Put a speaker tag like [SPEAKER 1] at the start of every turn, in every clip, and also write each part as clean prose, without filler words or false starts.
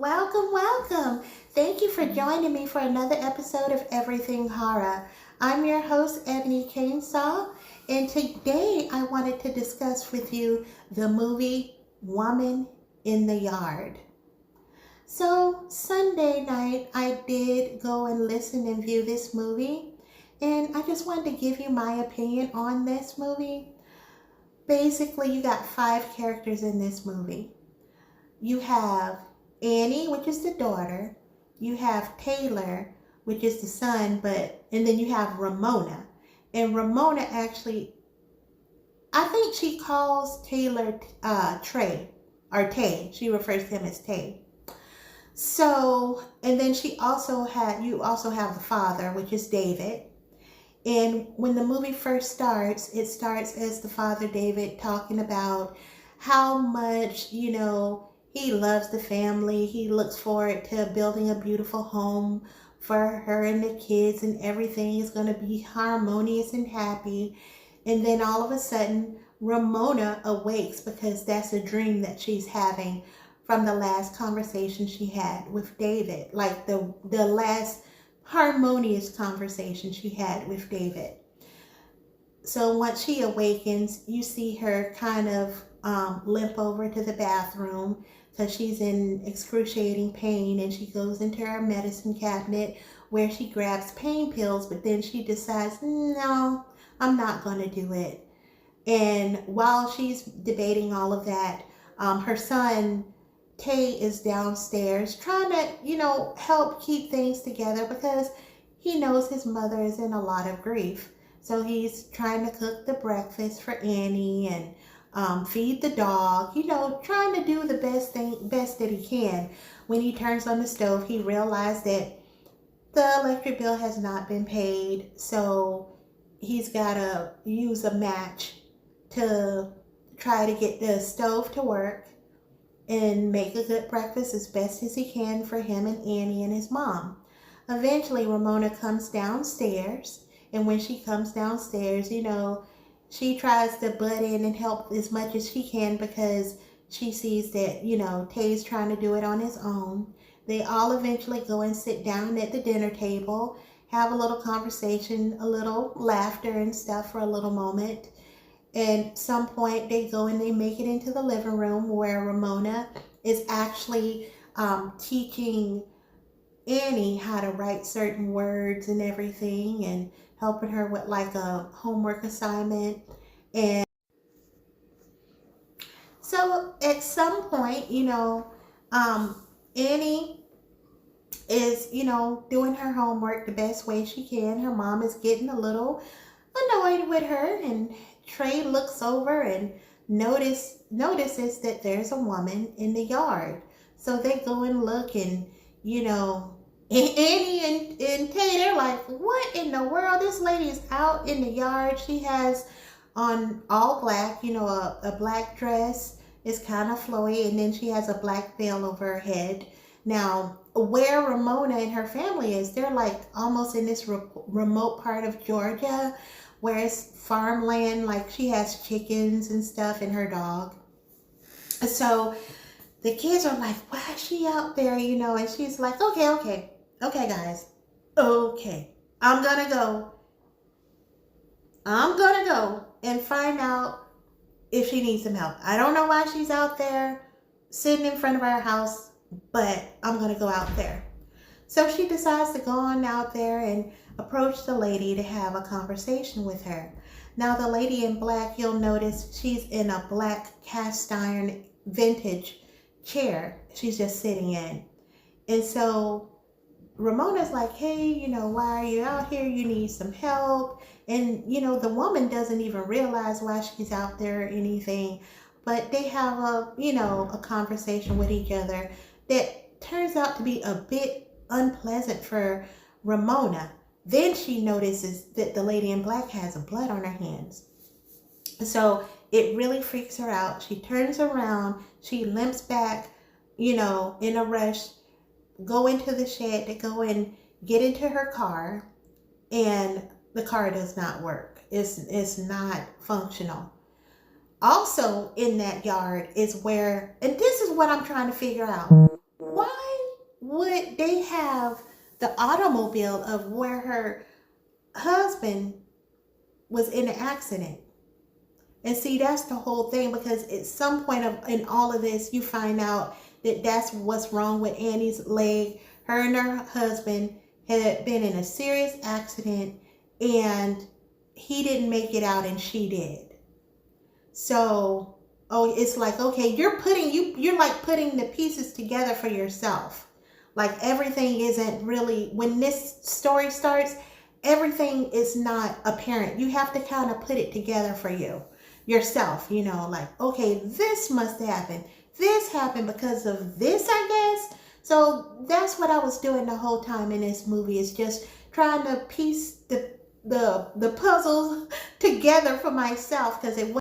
[SPEAKER 1] Welcome. Thank you for joining me for another episode of Everything Horror. I'm your host, Ebony Cainsaw, and today I wanted to discuss with you the movie Woman in the Yard. So, Sunday night, I did go and listen and view this movie, and I just wanted to give you my opinion on this movie. Basically, you got five characters in this movie. You have Annie, which is the daughter. You have Taylor, which is the son, and then you have Ramona. And Ramona actually, I think she calls Taylor Trey or Tay. She refers to him as Tay. So, and then you also have the father, which is David. And when the movie first starts, it starts as the father David talking about how much, he loves the family. He looks forward to building a beautiful home for her and the kids, and everything is going to be harmonious and happy. And then all of a sudden, Ramona awakes because that's a dream that she's having from the last conversation she had with David, like the last harmonious conversation she had with David. So once she awakens, you see her kind of limp over to the bathroom because she's in excruciating pain, and she goes into her medicine cabinet where she grabs pain pills, but then she decides, no, I'm not going to do it. And while she's debating all of that, her son Tay is downstairs trying to, help keep things together because he knows his mother is in a lot of grief. So he's trying to cook the breakfast for Annie and feed the dog, trying to do the best that he can. When he turns on the stove, he realized that the electric bill has not been paid, so he's got to use a match to try to get the stove to work and make a good breakfast as best as he can for him and Annie and his mom. Eventually, Ramona comes downstairs, and when she comes downstairs, she tries to butt in and help as much as she can because she sees that, Tay's trying to do it on his own. They all eventually go and sit down at the dinner table, have a little conversation, a little laughter and stuff for a little moment. And some point they go and they make it into the living room where Ramona is actually teaching Annie how to write certain words and everything, and helping her with like a homework assignment. And so at some point, Annie is, doing her homework the best way she can. Her mom is getting a little annoyed with her, and Trey looks over and notices that there's a woman in the yard. So they go and look, and Annie and Tay, they're like, what in the world? This lady is out in the yard. She has on all black, a black dress. It's kind of flowy, and then she has a black veil over her head. Now, where Ramona and her family is, they're like almost in this remote part of Georgia where it's farmland, like she has chickens and stuff and her dog. So the kids are like, why is she out there, and she's like, okay, guys, okay, I'm gonna go and find out if she needs some help. I don't know why she's out there sitting in front of our house, but I'm gonna go out there. So she decides to go on out there and approach the lady to have a conversation with her. Now the lady in black, you'll notice she's in a black cast iron vintage chair she's just sitting in. And so Ramona's like, hey, why are you out here? You need some help. And, the woman doesn't even realize why she's out there or anything. But they have a conversation with each other that turns out to be a bit unpleasant for Ramona. Then she notices that the lady in black has blood on her hands. So it really freaks her out. She turns around. She limps back, in a rush, go into the shed to go and get into her car. And the car does not work. It's not functional. Also in that yard is where, and this is what I'm trying to figure out. Why would they have the automobile of where her husband was in an accident? And see, that's the whole thing, because at some point in all of this, you find out that that's what's wrong with Annie's leg. Her and her husband had been in a serious accident, and he didn't make it out and she did. So, it's like, okay, you're like putting the pieces together for yourself. Like everything isn't really, when this story starts, everything is not apparent. You have to kind of put it together for yourself, like, okay, this must happen. This happened because of this, I guess. So that's what I was doing the whole time in this movie, is just trying to piece the puzzles together for myself, because it was,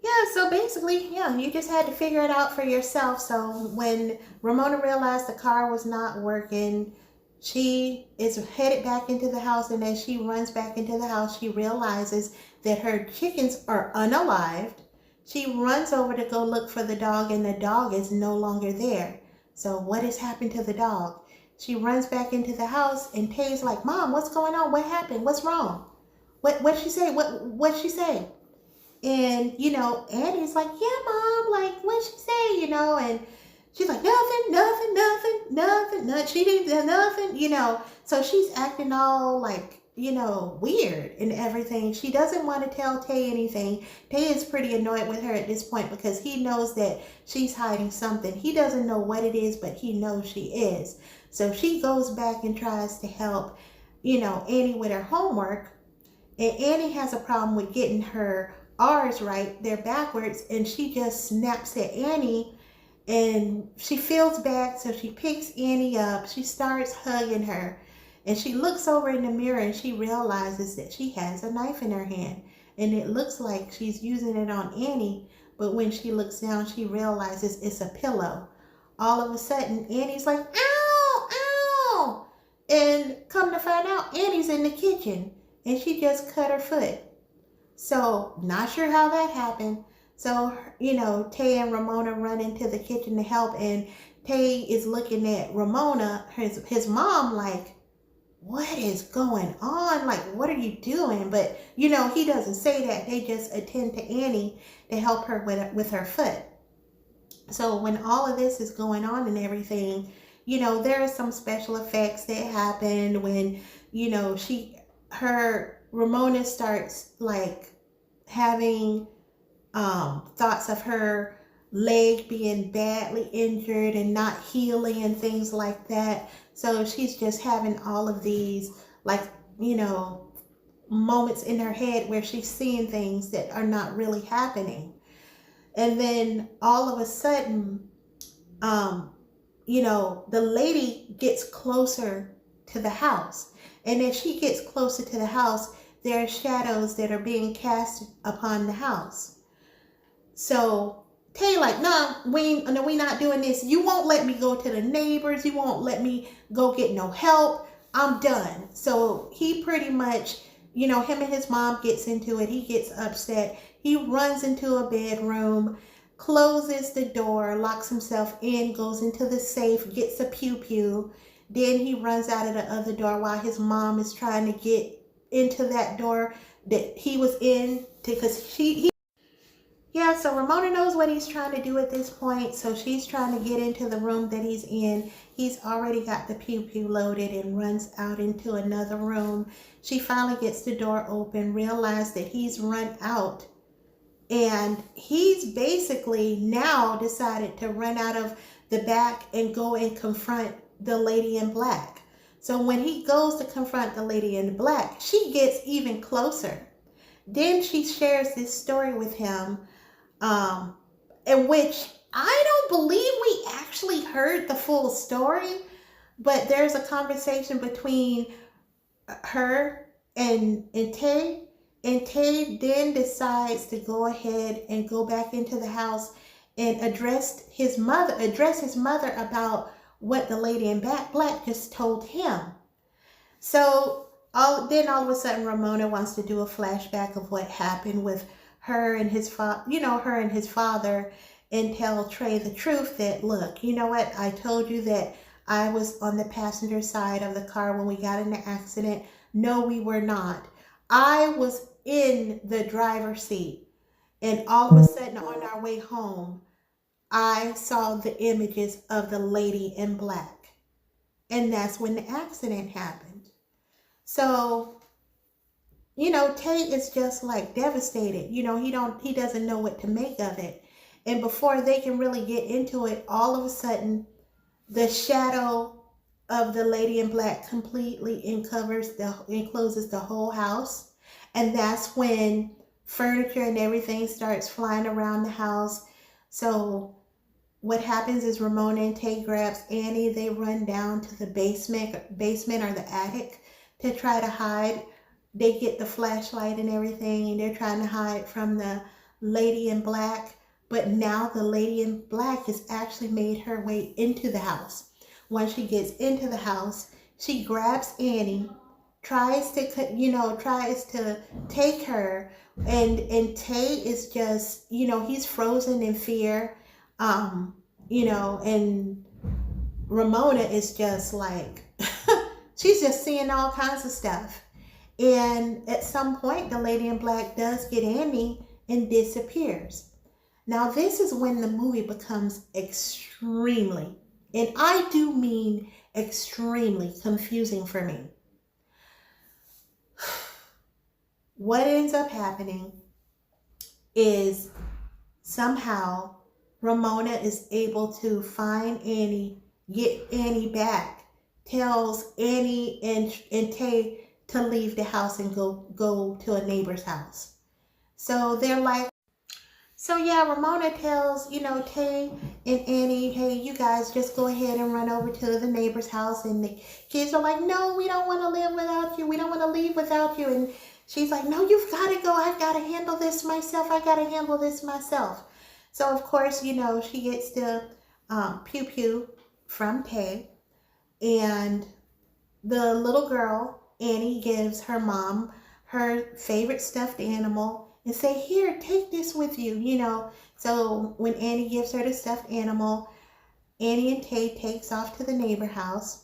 [SPEAKER 1] yeah, so basically, yeah, you just had to figure it out for yourself. So when Ramona realized the car was not working, she is headed back into the house, and as she runs back into the house, she realizes that her chickens are unalived. She runs over to go look for the dog, and the dog is no longer there. So what has happened to the dog? She runs back into the house, and Tay's like, Mom, what's going on? What happened? What's wrong? What'd she say? What'd she say? And, Annie's like, yeah, Mom, like, what'd she say? And she's like, nothing. She didn't do nothing. So she's acting all like, weird and everything. She doesn't want to tell Tay anything. Tay is pretty annoyed with her at this point, because he knows that she's hiding something. He doesn't know what it is, but he knows she is. So she goes back and tries to help, Annie with her homework. And Annie has a problem with getting her R's right. They're backwards. And she just snaps at Annie. And she feels bad, so she picks Annie up. She starts hugging her. And she looks over in the mirror, and she realizes that she has a knife in her hand. And it looks like she's using it on Annie. But when she looks down, she realizes it's a pillow. All of a sudden, Annie's like, ow, ow. And come to find out, Annie's in the kitchen. And she just cut her foot. So, not sure how that happened. So, Tay and Ramona run into the kitchen to help, and Tay is looking at Ramona, his mom, like, what is going on? Like, what are you doing? But, he doesn't say that. They just attend to Annie to help her with her foot. So when all of this is going on and everything, there are some special effects that happen when, Ramona starts like having thoughts of her leg being badly injured and not healing and things like that. So she's just having all of these moments in her head where she's seeing things that are not really happening. And then all of a sudden, the lady gets closer to the house. And as she gets closer to the house, there are shadows that are being cast upon the house. So Tay like, no, we not doing this. You won't let me go to the neighbors. You won't let me go get no help. I'm done. So he pretty much, him and his mom gets into it. He gets upset. He runs into a bedroom, closes the door, locks himself in, goes into the safe, gets a pew-pew. Then he runs out of the other door while his mom is trying to get into that door that he was in, because so Ramona knows what he's trying to do at this point. So she's trying to get into the room that he's in. He's already got the pew-pew loaded and runs out into another room. She finally gets the door open, realizes that he's run out. And he's basically now decided to run out of the back and go and confront the lady in black. So when he goes to confront the lady in black, she gets even closer. Then she shares this story with him, in which I don't believe we actually heard the full story, but there's a conversation between her and Tay. And Tay then decides to go ahead and go back into the house and address his mother about what the lady in black just told him. So all of a sudden Ramona wants to do a flashback of what happened with her and his father, and tell Trey the truth that, look, you know what, I told you that I was on the passenger side of the car when we got in the accident. No, we were not. I was in the driver's seat, and all of a sudden on our way home, I saw the images of the lady in black. And that's when the accident happened. So, Tate is just like devastated. He doesn't know what to make of it. And before they can really get into it, all of a sudden, the shadow of the lady in black completely encloses the whole house. And that's when furniture and everything starts flying around the house. So what happens is Ramona and Tay grabs Annie. They run down to the basement or the attic to try to hide. They get the flashlight and everything, and they're trying to hide from the lady in black. But now the lady in black has actually made her way into the house. Once she gets into the house, she grabs Annie, tries to take her, and Tay is just, he's frozen in fear. And Ramona is just like, she's just seeing all kinds of stuff. And at some point, the lady in black does get Annie and disappears. Now, this is when the movie becomes extremely, and I do mean extremely, confusing for me. What ends up happening is somehow Ramona is able to find Annie, get Annie back, tells Annie and Tay to leave the house and go to a neighbor's house. So they're like, Ramona tells, Tay and Annie, hey, you guys just go ahead and run over to the neighbor's house. And the kids are like, no, we don't want to live without you. We don't want to leave without you. And she's like, no, you've got to go. I've got to handle this myself. So, of course, she gets the pew pew from Tay. And the little girl, Annie, gives her mom her favorite stuffed animal and say, here, take this with you, So when Annie gives her the stuffed animal, Annie and Tay takes off to the neighbor house,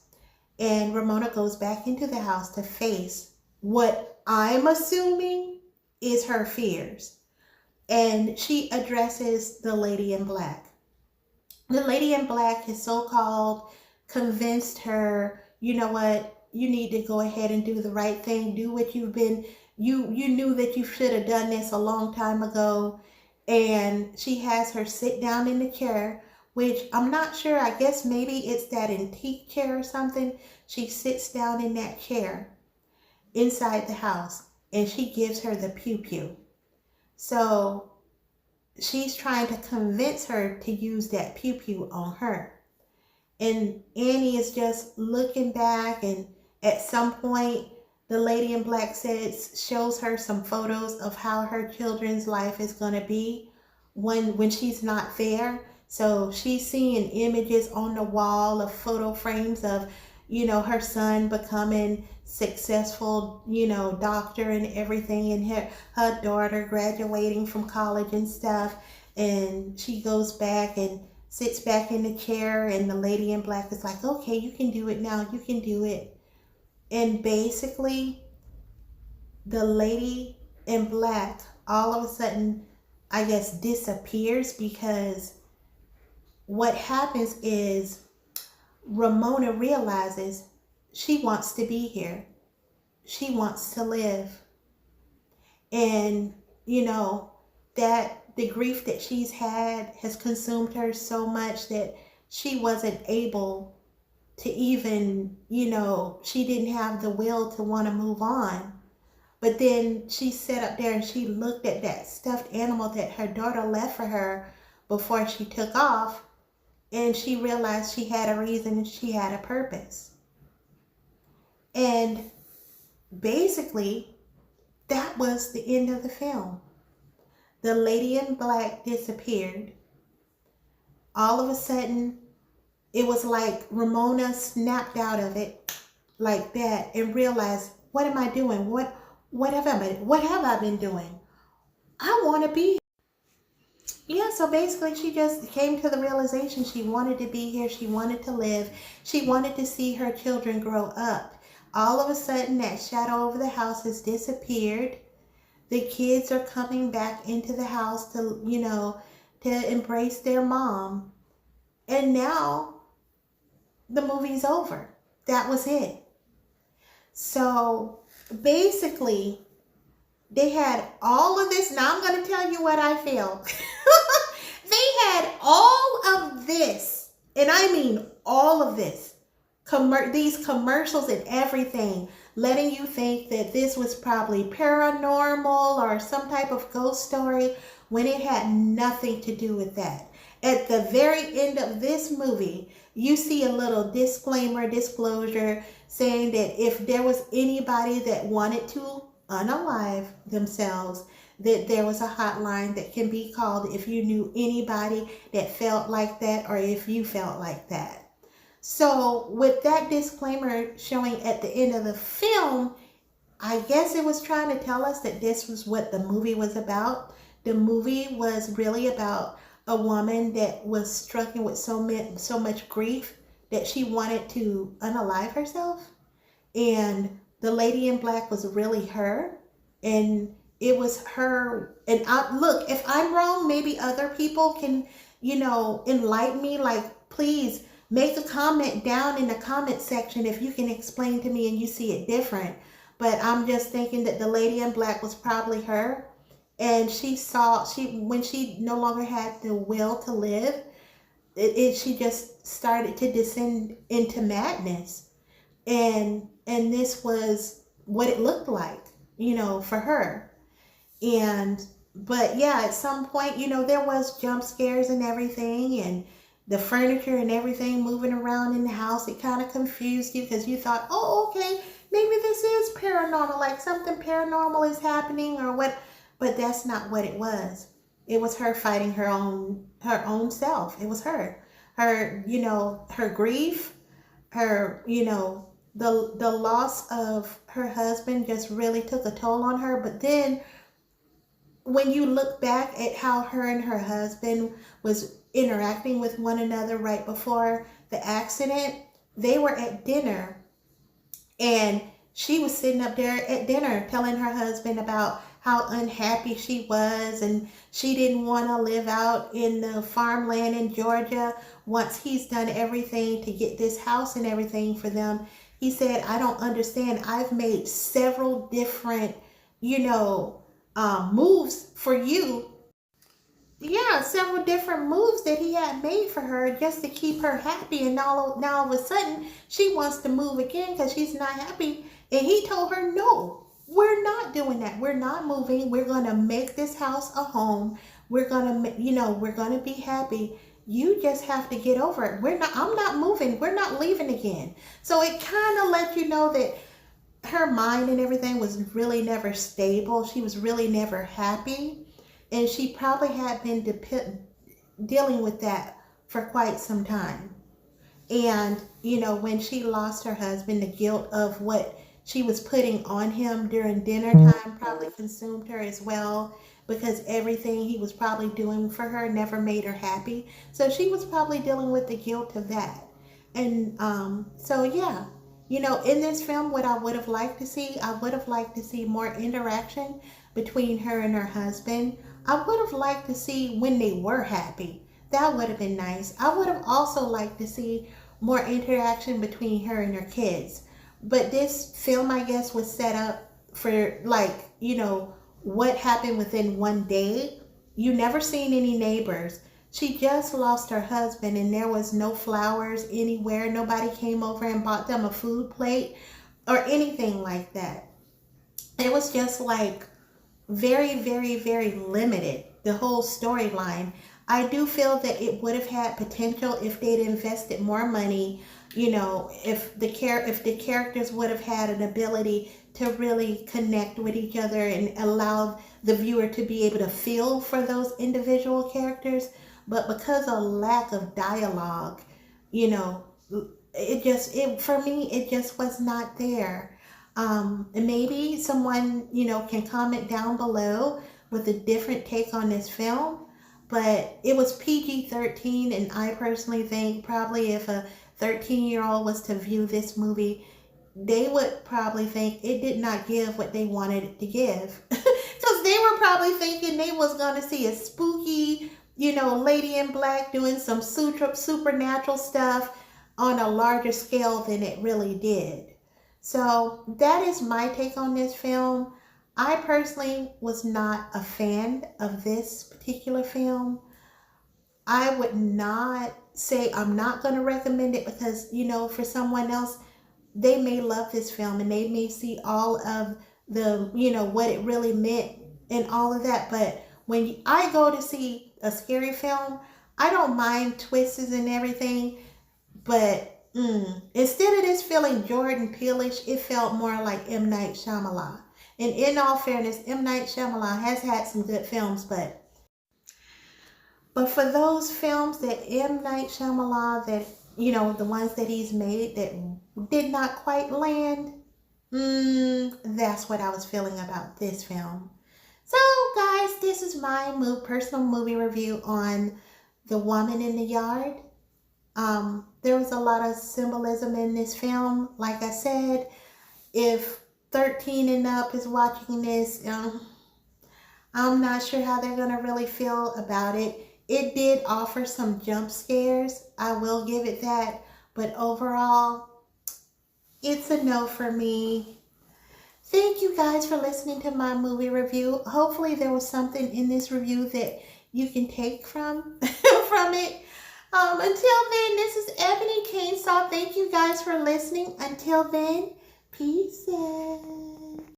[SPEAKER 1] and Ramona goes back into the house to face what I'm assuming is her fears. And she addresses the lady in black. The lady in black has so-called convinced her, you know what, you need to go ahead and do the right thing, do what you've been, you knew that you should have done this a long time ago. And she has her sit down in the chair, which I'm not sure, I guess maybe it's that antique chair or something. She sits down in that chair inside the house, and she gives her the pew pew. So she's trying to convince her to use that pew pew on her. And Annie is just looking back, and at some point, the lady in black shows her some photos of how her children's life is going to be when she's not there. So she's seeing images on the wall of photo frames of, her son becoming successful, doctor and everything, and her daughter graduating from college and stuff. And she goes back and sits back in the chair, and the lady in black is like, okay, you can do it now. You can do it. And basically, the lady in black all of a sudden, I guess, disappears, because what happens is Ramona realizes she wants to be here. She wants to live. And, that the grief that she's had has consumed her so much that she wasn't able to even, she didn't have the will to want to move on. But then she sat up there and she looked at that stuffed animal that her daughter left for her before she took off, and she realized she had a reason and she had a purpose. And basically, that was the end of the film. The lady in black disappeared. All of a sudden, it was like Ramona snapped out of it like that and realized, what am I doing? What have I been doing? I want to be. Yeah, so basically she just came to the realization she wanted to be here, she wanted to live, she wanted to see her children grow up. All of a sudden, that shadow over the house has disappeared. The kids are coming back into the house to, to embrace their mom. And now the movie's over. That was it. So basically, they had all of this. Now I'm going to tell you what I feel. They had all of this, and I mean all of this, these commercials and everything, letting you think that this was probably paranormal or some type of ghost story when it had nothing to do with that. At the very end of this movie, you see a little disclosure saying that if there was anybody that wanted to unalive themselves, that there was a hotline that can be called if you knew anybody that felt like that or if you felt like that. So with that disclaimer showing at the end of the film, I guess it was trying to tell us that this was what the movie was about. The movie was really about a woman that was struggling with so much grief that she wanted to unalive herself. And the lady in black was really her. And it was her. And look, if I'm wrong, maybe other people can, enlighten me. Like, please make a comment down in the comment section if you can explain to me and you see it different. But I'm just thinking that the lady in black was probably her. And when she no longer had the will to live, she just started to descend into madness. And this was what it looked like, for her. But yeah, at some point, there was jump scares and everything, and the furniture and everything moving around in the house. It kind of confused you because you thought, oh, okay, maybe this is paranormal, like something paranormal is happening or what. But that's not what it was. It was her fighting her own self. It was her, her grief, her, the loss of her husband just really took a toll on her. But then when you look back at how her and her husband was interacting with one another right before the accident, they were at dinner, and she was sitting up there at dinner telling her husband about how unhappy she was, and she didn't want to live out in the farmland in Georgia once he's done everything to get this house and everything for them. He said, I don't understand. I've made several different, moves for you. Yeah, several different moves that he had made for her just to keep her happy. And now all of a sudden, she wants to move again because she's not happy. And he told her, no, we're not doing that. We're not moving. We're going to make this house a home. We're going to, we're going to be happy. You just have to get over it. I'm not moving. We're not leaving again. So it kind of let you know that her mind and everything was really never stable. She was really never happy. And she probably had been dealing with that for quite some time. And, when she lost her husband, the guilt of what she was putting on him during dinner time probably consumed her as well, because everything he was probably doing for her never made her happy. So she was probably dealing with the guilt of that. And so, yeah, in this film, what I would have liked to see, I would have liked to see more interaction between her and her husband. I would have liked to see when they were happy. That would have been nice. I would have also liked to see more interaction between her and her kids. But this film, I guess, was set up for, what happened within one day. You never seen any neighbors. She just lost her husband, and there was no flowers anywhere. Nobody came over and bought them a food plate or anything like that. It was just like very, very, very limited, the whole storyline. I do feel that it would have had potential if they'd invested more money, if the characters would have had an ability to really connect with each other and allow the viewer to be able to feel for those individual characters. But because of lack of dialogue, for me, it just was not there. And maybe someone, can comment down below with a different take on this film. but it was PG-13, and I personally think probably if a 13-year-old was to view this movie, they would probably think it did not give what they wanted it to give. Because they were probably thinking they was going to see a spooky, lady in black doing some supernatural stuff on a larger scale than it really did. So that is my take on this film. I personally was not a fan of this particular film. I would not say I'm not going to recommend it because, for someone else, they may love this film and they may see all of the, what it really meant and all of that. But when I go to see a scary film, I don't mind twists and everything. But instead of this feeling Jordan Peele-ish, it felt more like M. Night Shyamalan. And in all fairness, M. Night Shyamalan has had some good films, but for those films that M. Night Shyamalan, that, the ones that he's made that did not quite land, that's what I was feeling about this film. So, guys, this is my personal movie review on The Woman in the Yard. There was a lot of symbolism in this film. Like I said, if 13 and up is watching this, I'm not sure how they're going to really feel about it. It did offer some jump scares. I will give it that. But overall, it's a no for me. Thank you guys for listening to my movie review. Hopefully there was something in this review that you can take from it. Until then, this is Ebony Canesaw. Thank you guys for listening. Until then, peace out.